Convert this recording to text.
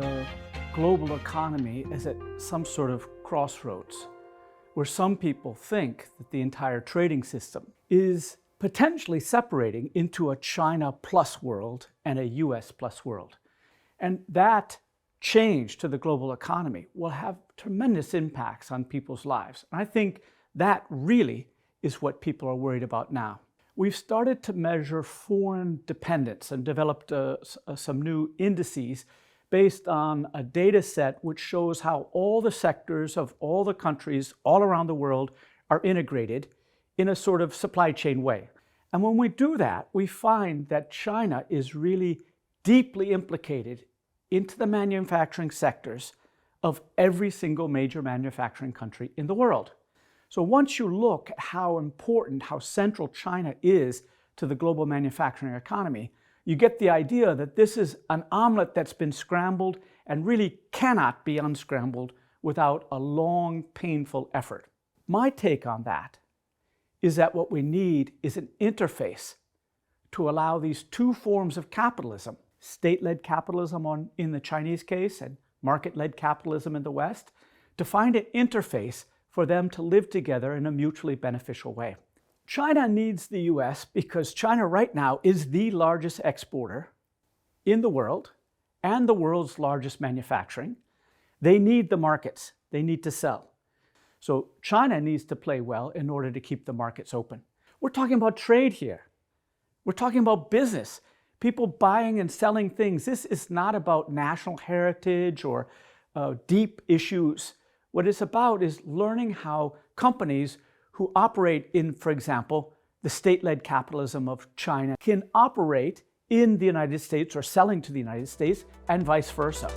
the global economy as at some sort of crossroads, where some people think that the entire trading system is potentially separating into a China plus world and a US plus world. And that change to the global economy will have tremendous impacts on people's lives. And I think that really is what people are worried about now. We've started to measure foreign dependence and developed some new indices based on a data set which shows how all the sectors of all the countries all around the world are integrated in a sort of supply chain way. And when we do that, we find that China is really deeply implicated into the manufacturing sectors of every single major manufacturing country in the world. So once you look at how important, how central China is to the global manufacturing economy, you get the idea that this is an omelet that's been scrambled and really cannot be unscrambled without a long, painful effort. My take on that is that what we need is an interface to allow these two forms of capitalism, state-led capitalism in the Chinese case and market-led capitalism in the West, to find an interface for them to live together in a mutually beneficial way. China needs the US because China right now is the largest exporter in the world and the world's largest manufacturing. They need the markets. They need to sell. So China needs to play well in order to keep the markets open. We're talking about trade here. We're talking about business, people buying and selling things. This is not about national heritage or deep issues. What it's about is learning how companies who operate in, for example, the state-led capitalism of China can operate in the United States or selling to the United States and vice versa.